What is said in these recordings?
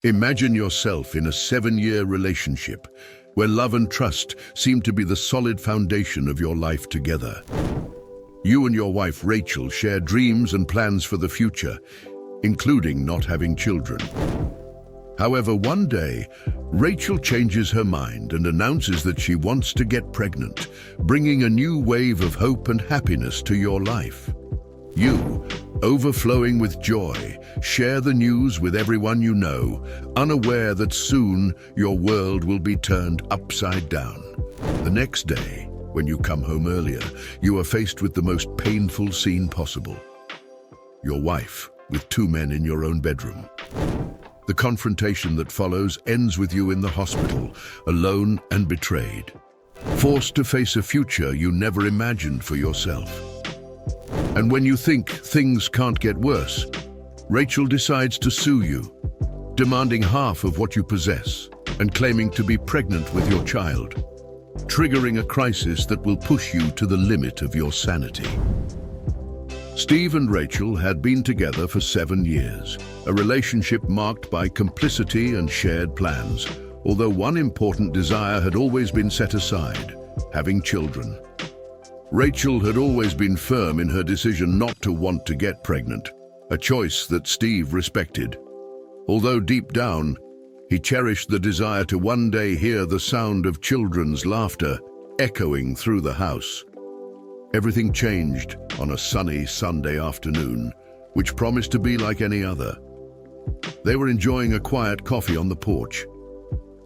Imagine yourself in a 7-year relationship where love and trust seem to be the solid foundation of your life together. You and your wife Rachel share dreams and plans for the future, including not having children. However, one day, Rachel changes her mind and announces that she wants to get pregnant, bringing a new wave of hope and happiness to your life. You, overflowing with joy, share the news with everyone you know, unaware that soon your world will be turned upside down. The next day, when you come home earlier, you are faced with the most painful scene possible. Your wife, with 2 men in your own bedroom. The confrontation that follows ends with you in the hospital, alone and betrayed, forced to face a future you never imagined for yourself. And when you think things can't get worse, Rachel decides to sue you, demanding half of what you possess and claiming to be pregnant with your child, triggering a crisis that will push you to the limit of your sanity. Steve and Rachel had been together for 7 years, a relationship marked by complicity and shared plans, although one important desire had always been set aside: having children. Rachel had always been firm in her decision not to want to get pregnant, a choice that Steve respected. Although deep down, he cherished the desire to one day hear the sound of children's laughter echoing through the house. Everything changed on a sunny Sunday afternoon, which promised to be like any other. They were enjoying a quiet coffee on the porch,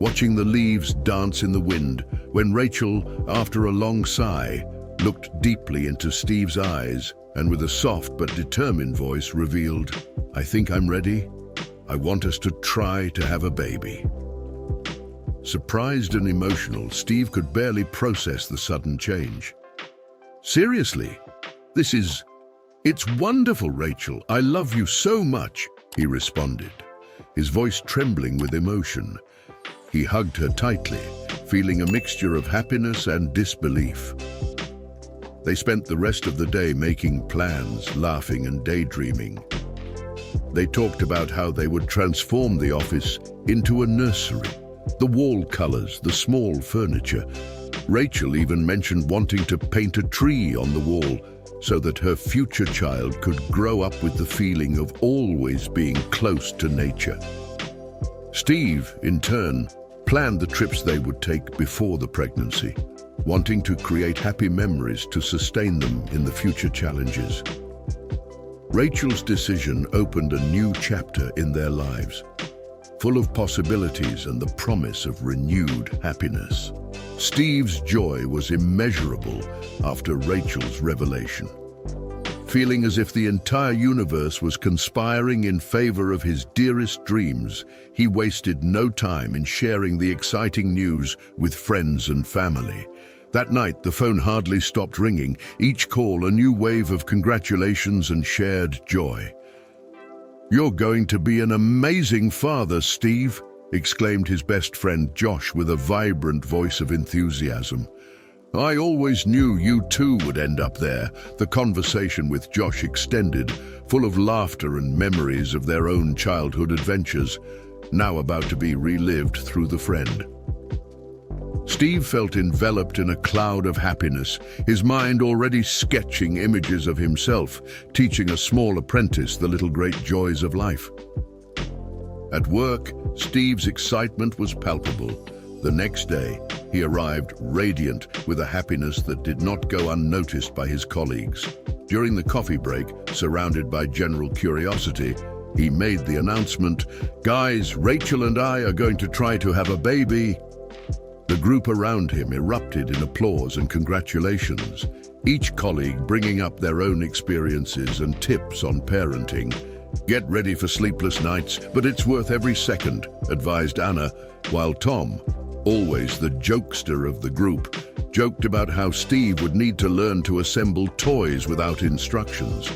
watching the leaves dance in the wind, when Rachel, after a long sigh, looked deeply into Steve's eyes and with a soft but determined voice revealed, "I think I'm ready. I want us to try to have a baby." Surprised and emotional, Steve could barely process the sudden change. "Seriously? It's wonderful, Rachel. I love you so much," he responded, his voice trembling with emotion. He hugged her tightly, feeling a mixture of happiness and disbelief. They spent the rest of the day making plans, laughing and daydreaming. They talked about how they would transform the office into a nursery, the wall colors, the small furniture. Rachel even mentioned wanting to paint a tree on the wall so that her future child could grow up with the feeling of always being close to nature. Steve, in turn, planned the trips they would take before the pregnancy, wanting to create happy memories to sustain them in the future challenges. Rachel's decision opened a new chapter in their lives, full of possibilities and the promise of renewed happiness. Steve's joy was immeasurable after Rachel's revelation. Feeling as if the entire universe was conspiring in favor of his dearest dreams, he wasted no time in sharing the exciting news with friends and family. That night, the phone hardly stopped ringing, each call a new wave of congratulations and shared joy. "You're going to be an amazing father, Steve," exclaimed his best friend Josh with a vibrant voice of enthusiasm. "I always knew you two would end up there." The conversation with Josh extended, full of laughter and memories of their own childhood adventures, now about to be relived through the friend. Steve felt enveloped in a cloud of happiness, his mind already sketching images of himself, teaching a small apprentice the little great joys of life. At work, Steve's excitement was palpable. The next day, he arrived radiant with a happiness that did not go unnoticed by his colleagues. During the coffee break, surrounded by general curiosity, he made the announcement, "Guys, Rachel and I are going to try to have a baby." The group around him erupted in applause and congratulations, each colleague bringing up their own experiences and tips on parenting. "Get ready for sleepless nights, but it's worth every second," advised Anna, while Tom, always the jokester of the group, joked about how Steve would need to learn to assemble toys without instructions.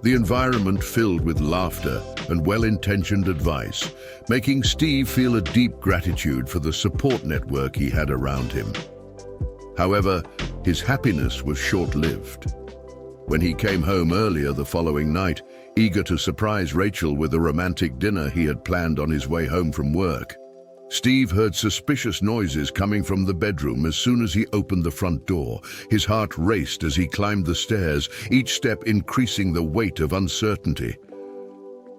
The environment filled with laughter and well-intentioned advice, making Steve feel a deep gratitude for the support network he had around him. However, his happiness was short-lived. When he came home earlier the following night, eager to surprise Rachel with a romantic dinner he had planned on his way home from work. Steve heard suspicious noises coming from the bedroom as soon as he opened the front door. His heart raced as he climbed the stairs, each step increasing the weight of uncertainty.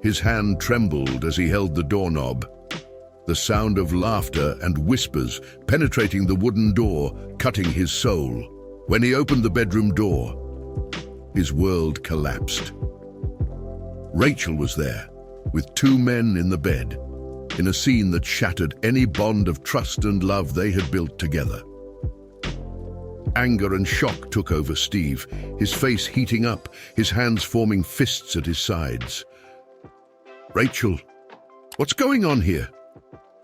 His hand trembled as he held the doorknob. The sound of laughter and whispers penetrating the wooden door, cutting his soul. When he opened the bedroom door, his world collapsed. Rachel was there, with two men in the bed, in a scene that shattered any bond of trust and love they had built together. Anger and shock took over Steve, his face heating up, his hands forming fists at his sides. "Rachel, what's going on here?"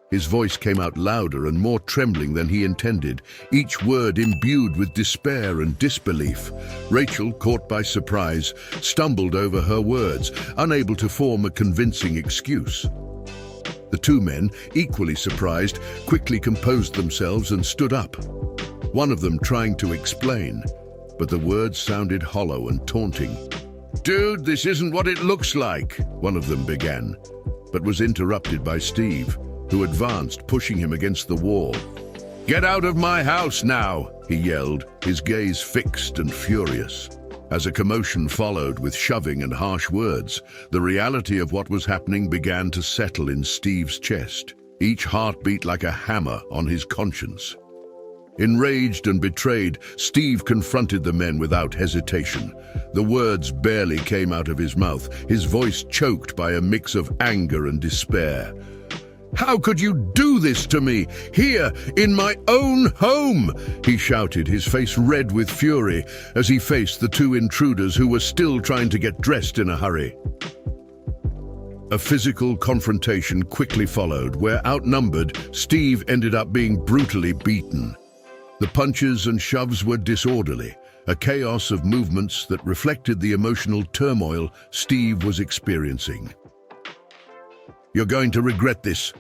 His voice came out louder and more trembling than he intended, each word imbued with despair and disbelief. Rachel, caught by surprise, stumbled over her words, unable to form a convincing excuse. The two men, equally surprised, quickly composed themselves and stood up, one of them trying to explain, but the words sounded hollow and taunting. "Dude, this isn't what it looks like," one of them began, but was interrupted by Steve, who advanced, pushing him against the wall. "Get out of my house now," he yelled, his gaze fixed and furious. As a commotion followed with shoving and harsh words, the reality of what was happening began to settle in Steve's chest, each heartbeat like a hammer on his conscience. Enraged and betrayed, Steve confronted the men without hesitation. The words barely came out of his mouth, his voice choked by a mix of anger and despair. "How could you do this to me, here, in my own home?" he shouted, his face red with fury, as he faced the two intruders who were still trying to get dressed in a hurry. A physical confrontation quickly followed, where, outnumbered, Steve ended up being brutally beaten. The punches and shoves were disorderly, a chaos of movements that reflected the emotional turmoil Steve was experiencing. "You're going to regret this."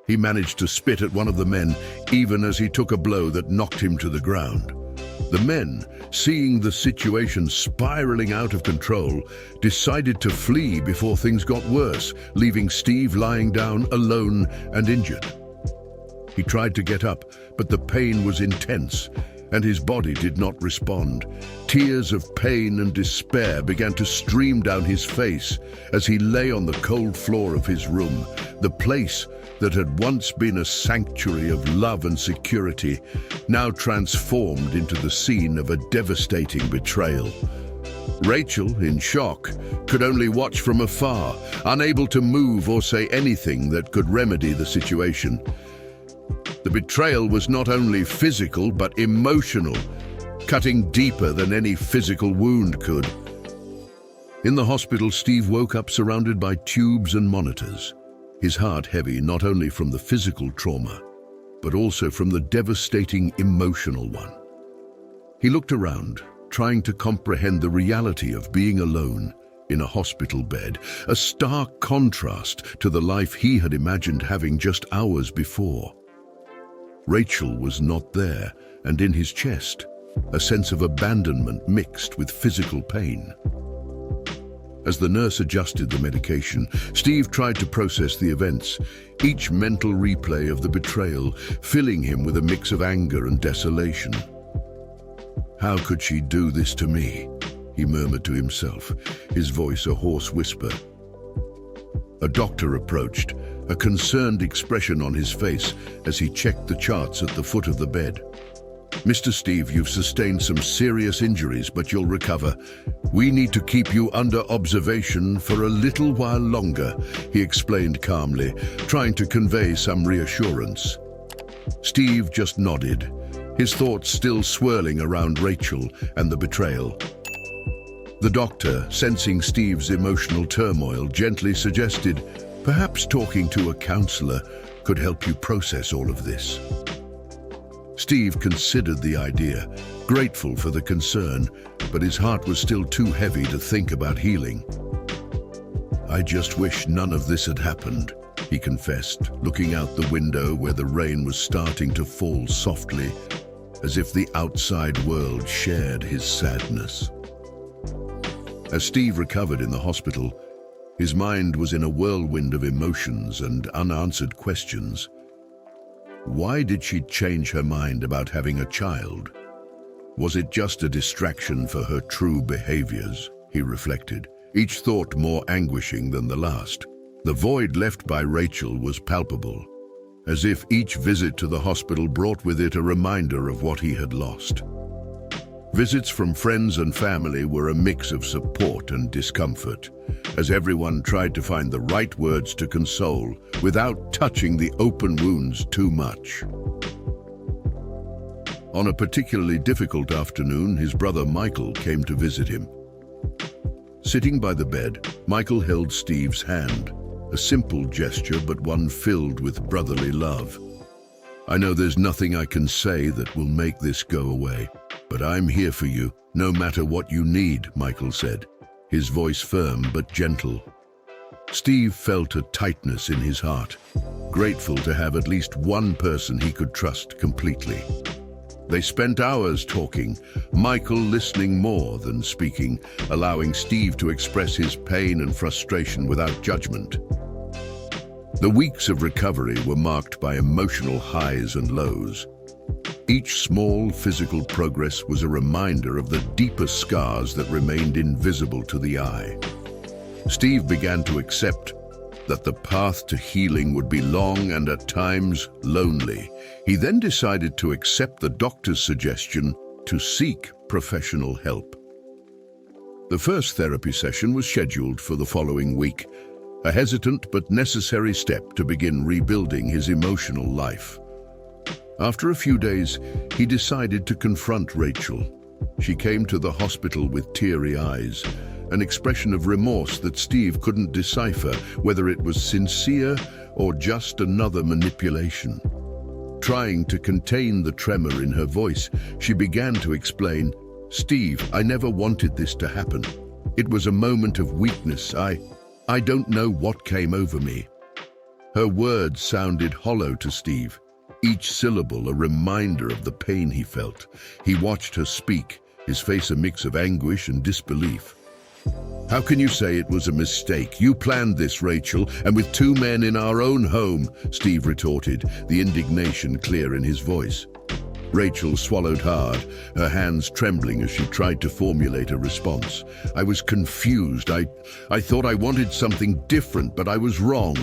He managed to spit at one of the men, even as he took a blow that knocked him to the ground. The men, seeing the situation spiraling out of control, decided to flee before things got worse, leaving Steve lying down alone and injured. He tried to get up, but the pain was intense, and his body did not respond. Tears of pain and despair began to stream down his face as he lay on the cold floor of his room, the place that had once been a sanctuary of love and security, now transformed into the scene of a devastating betrayal. Rachel, in shock, could only watch from afar, unable to move or say anything that could remedy the situation. The betrayal was not only physical but emotional, cutting deeper than any physical wound could. In the hospital, Steve woke up surrounded by tubes and monitors, his heart heavy not only from the physical trauma, but also from the devastating emotional one. He looked around, trying to comprehend the reality of being alone in a hospital bed, a stark contrast to the life he had imagined having just hours before. Rachel was not there, and in his chest, a sense of abandonment mixed with physical pain. As the nurse adjusted the medication, Steve tried to process the events, each mental replay of the betrayal filling him with a mix of anger and desolation. "How could she do this to me?" he murmured to himself, his voice a hoarse whisper. A doctor approached, a concerned expression on his face as he checked the charts at the foot of the bed. "Mr. Steve, you've sustained some serious injuries, but you'll recover. We need to keep you under observation for a little while longer," he explained calmly, trying to convey some reassurance. Steve just nodded, his thoughts still swirling around Rachel and the betrayal. The doctor, sensing Steve's emotional turmoil, gently suggested, "Perhaps talking to a counselor could help you process all of this." Steve considered the idea, grateful for the concern, but his heart was still too heavy to think about healing. "I just wish none of this had happened," he confessed, looking out the window where the rain was starting to fall softly, as if the outside world shared his sadness. As Steve recovered in the hospital, His mind was in a whirlwind of emotions and unanswered questions. Why did she change her mind about having a child? Was it just a distraction for her true behaviors? He reflected, each thought more anguishing than the last. The void left by Rachel was palpable, as if each visit to the hospital brought with it a reminder of what he had lost. Visits from friends and family were a mix of support and discomfort, as everyone tried to find the right words to console without touching the open wounds too much. On a particularly difficult afternoon, his brother Michael came to visit him. Sitting by the bed, Michael held Steve's hand, a simple gesture but one filled with brotherly love. "I know there's nothing I can say that will make this go away, but I'm here for you, no matter what you need," Michael said, his voice firm but gentle. Steve felt a tightness in his heart, grateful to have at least one person he could trust completely. They spent hours talking, Michael listening more than speaking, allowing Steve to express his pain and frustration without judgment. The weeks of recovery were marked by emotional highs and lows. Each small physical progress was a reminder of the deeper scars that remained invisible to the eye. Steve began to accept that the path to healing would be long and at times lonely. He then decided to accept the doctor's suggestion to seek professional help. The first therapy session was scheduled for the following week, a hesitant but necessary step to begin rebuilding his emotional life. After a few days, he decided to confront Rachel. She came to the hospital with teary eyes, an expression of remorse that Steve couldn't decipher whether it was sincere or just another manipulation. Trying to contain the tremor in her voice, she began to explain, "Steve, I never wanted this to happen. It was a moment of weakness. I don't know what came over me." Her words sounded hollow to Steve, each syllable a reminder of the pain he felt. He watched her speak, his face a mix of anguish and disbelief. "How can you say it was a mistake? You planned this, Rachel, and with two men in our own home," Steve retorted, the indignation clear in his voice. Rachel swallowed hard, her hands trembling as she tried to formulate a response. "I was confused. I thought I wanted something different, but I was wrong,"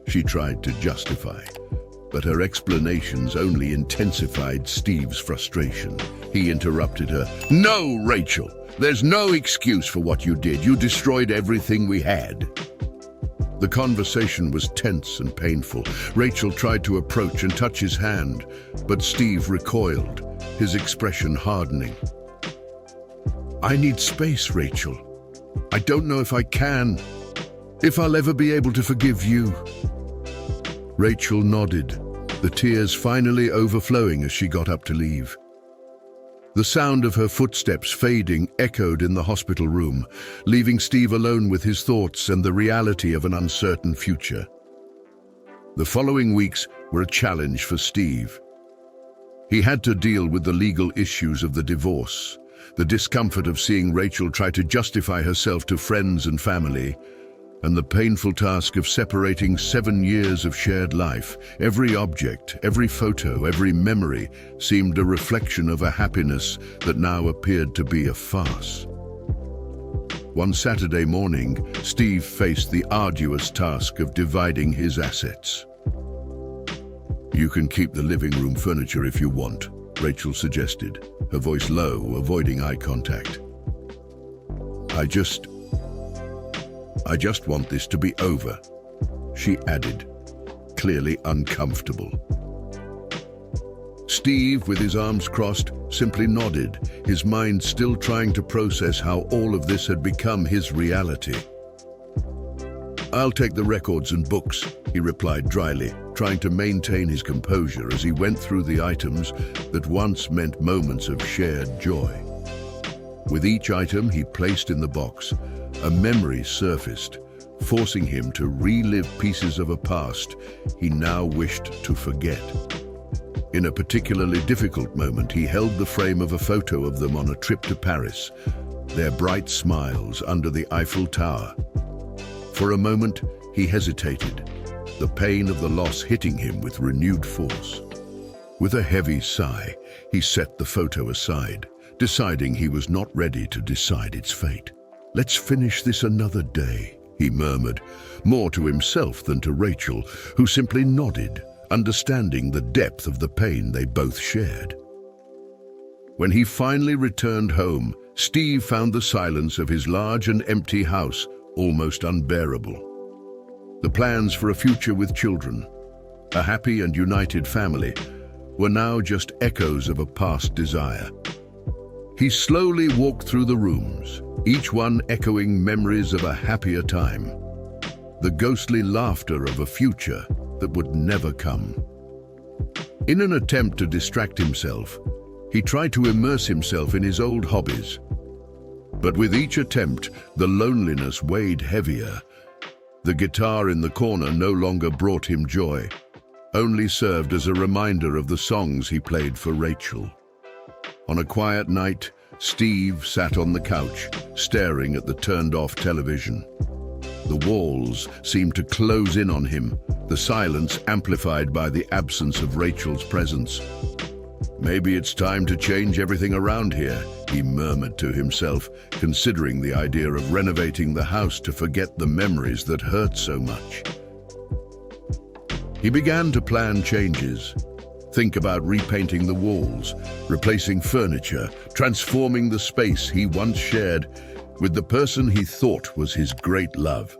she tried to justify. But her explanations only intensified Steve's frustration. He interrupted her. "No, Rachel! There's no excuse for what you did. You destroyed everything we had." The conversation was tense and painful. Rachel tried to approach and touch his hand, but Steve recoiled, his expression hardening. "I need space, Rachel. I don't know if I can, if I'll ever be able to forgive you." Rachel nodded, the tears finally overflowing as she got up to leave. The sound of her footsteps fading echoed in the hospital room, leaving Steve alone with his thoughts and the reality of an uncertain future. The following weeks were a challenge for Steve. He had to deal with the legal issues of the divorce, the discomfort of seeing Rachel try to justify herself to friends and family, and the painful task of separating 7 years of shared life. Every object, every photo, every memory seemed a reflection of a happiness that now appeared to be a farce. One Saturday morning, Steve faced the arduous task of dividing his assets. "You can keep the living room furniture if you want," Rachel suggested, her voice low, avoiding eye contact. I just want this to be over," she added, clearly uncomfortable. Steve, with his arms crossed, simply nodded, his mind still trying to process how all of this had become his reality. "I'll take the records and books," he replied dryly, trying to maintain his composure as he went through the items that once meant moments of shared joy. With each item he placed in the box, a memory surfaced, forcing him to relive pieces of a past he now wished to forget. In a particularly difficult moment, he held the frame of a photo of them on a trip to Paris, their bright smiles under the Eiffel Tower. For a moment, he hesitated, the pain of the loss hitting him with renewed force. With a heavy sigh, he set the photo aside, deciding he was not ready to decide its fate. "Let's finish this another day," he murmured, more to himself than to Rachel, who simply nodded, understanding the depth of the pain they both shared. When he finally returned home, Steve found the silence of his large and empty house almost unbearable. The plans for a future with children, a happy and united family, were now just echoes of a past desire. He slowly walked through the rooms, each one echoing memories of a happier time, the ghostly laughter of a future that would never come. In an attempt to distract himself, he tried to immerse himself in his old hobbies. But with each attempt, the loneliness weighed heavier. The guitar in the corner no longer brought him joy, only served as a reminder of the songs he played for Rachel. On a quiet night, Steve sat on the couch, staring at the turned-off television. The walls seemed to close in on him, the silence amplified by the absence of Rachel's presence. "Maybe it's time to change everything around here," he murmured to himself, considering the idea of renovating the house to forget the memories that hurt so much. He began to plan changes, think about repainting the walls, replacing furniture, transforming the space he once shared with the person he thought was his great love.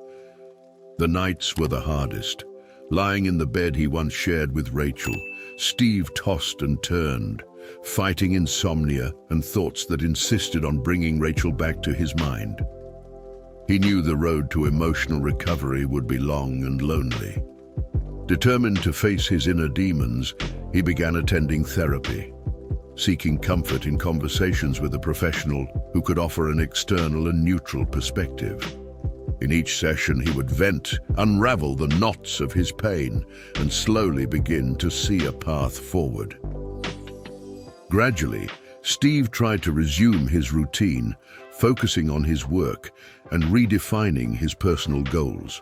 The nights were the hardest. Lying in the bed he once shared with Rachel, Steve tossed and turned, fighting insomnia and thoughts that insisted on bringing Rachel back to his mind. He knew the road to emotional recovery would be long and lonely. Determined to face his inner demons, he began attending therapy, seeking comfort in conversations with a professional who could offer an external and neutral perspective. In each session, he would vent, unravel the knots of his pain, and slowly begin to see a path forward. Gradually, Steve tried to resume his routine, focusing on his work and redefining his personal goals.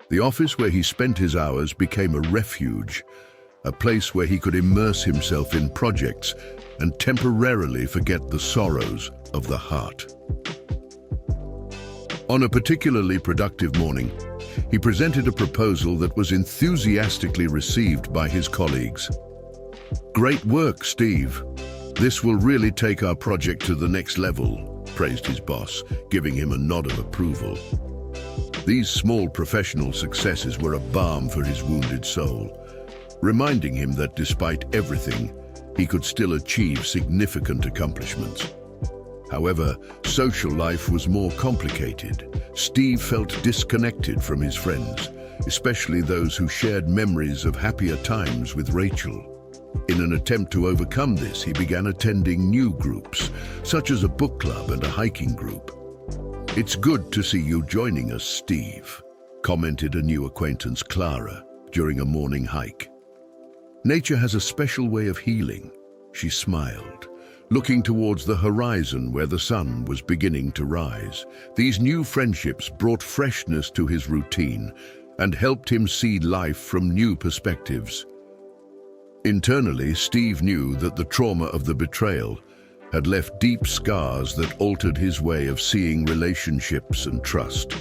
The office where he spent his hours became a refuge, a place where he could immerse himself in projects and temporarily forget the sorrows of the heart. On a particularly productive morning, he presented a proposal that was enthusiastically received by his colleagues. "Great work, Steve. This will really take our project to the next level," praised his boss, giving him a nod of approval. These small professional successes were a balm for his wounded soul, reminding him that despite everything, he could still achieve significant accomplishments. However, social life was more complicated. Steve felt disconnected from his friends, especially those who shared memories of happier times with Rachel. In an attempt to overcome this, he began attending new groups, such as a book club and a hiking group. "It's good to see you joining us, Steve," commented a new acquaintance, Clara, during a morning hike. "Nature has a special way of healing," she smiled, looking towards the horizon where the sun was beginning to rise. These new friendships brought freshness to his routine and helped him see life from new perspectives. Internally, Steve knew that the trauma of the betrayal had left deep scars that altered his way of seeing relationships and trust.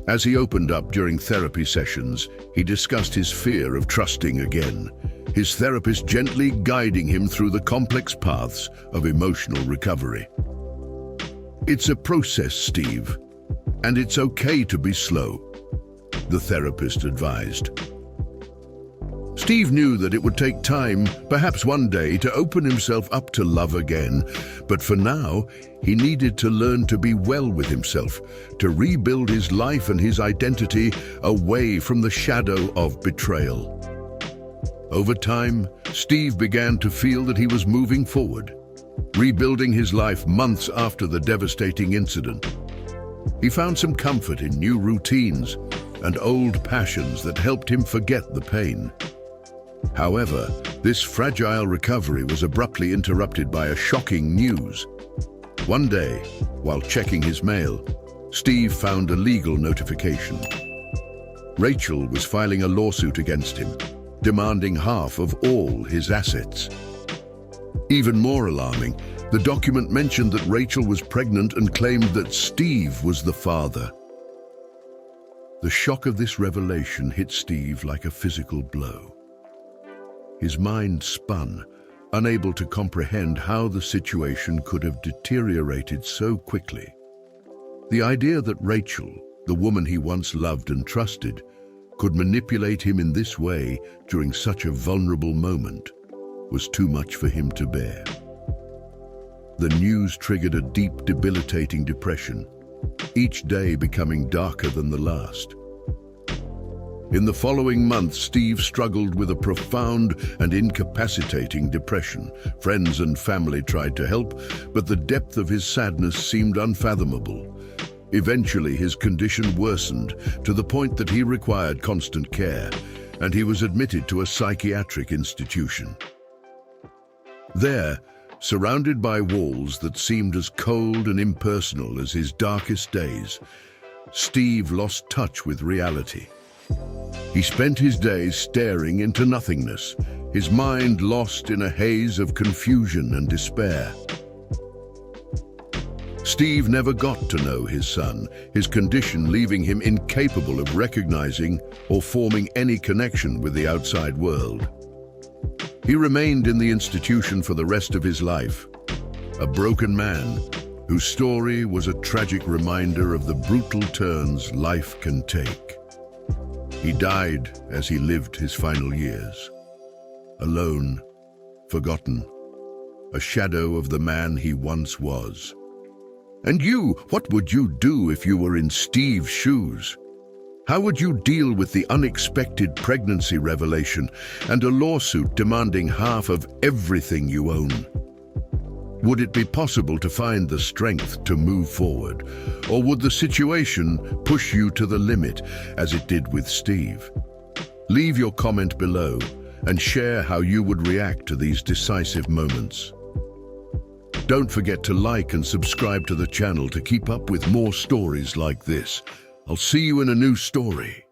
As he opened up during therapy sessions, he discussed his fear of trusting again, his therapist gently guiding him through the complex paths of emotional recovery. "It's a process, Steve, and it's okay to be slow," the therapist advised. Steve knew that it would take time, perhaps one day, to open himself up to love again, but for now, he needed to learn to be well with himself, to rebuild his life and his identity away from the shadow of betrayal. Over time, Steve began to feel that he was moving forward, rebuilding his life months after the devastating incident. He found some comfort in new routines and old passions that helped him forget the pain. However, this fragile recovery was abruptly interrupted by a shocking news. One day, while checking his mail, Steve found a legal notification. Rachel was filing a lawsuit against him, demanding half of all his assets. Even more alarming, the document mentioned that Rachel was pregnant and claimed that Steve was the father. The shock of this revelation hit Steve like a physical blow. His mind spun, unable to comprehend how the situation could have deteriorated so quickly. The idea that Rachel, the woman he once loved and trusted, could manipulate him in this way during such a vulnerable moment was too much for him to bear. The news triggered a deep, debilitating depression, each day becoming darker than the last. In the following months, Steve struggled with a profound and incapacitating depression. Friends and family tried to help, but the depth of his sadness seemed unfathomable. Eventually, his condition worsened to the point that he required constant care, and he was admitted to a psychiatric institution. There, surrounded by walls that seemed as cold and impersonal as his darkest days, Steve lost touch with reality. He spent his days staring into nothingness, his mind lost in a haze of confusion and despair. Steve never got to know his son, his condition leaving him incapable of recognizing or forming any connection with the outside world. He remained in the institution for the rest of his life, a broken man whose story was a tragic reminder of the brutal turns life can take. He died as he lived his final years, alone, forgotten, a shadow of the man he once was. And you, what would you do if you were in Steve's shoes? How would you deal with the unexpected pregnancy revelation and a lawsuit demanding half of everything you own? Would it be possible to find the strength to move forward, or would the situation push you to the limit as it did with Steve? Leave your comment below and share how you would react to these decisive moments. Don't forget to like and subscribe to the channel to keep up with more stories like this. I'll see you in a new story.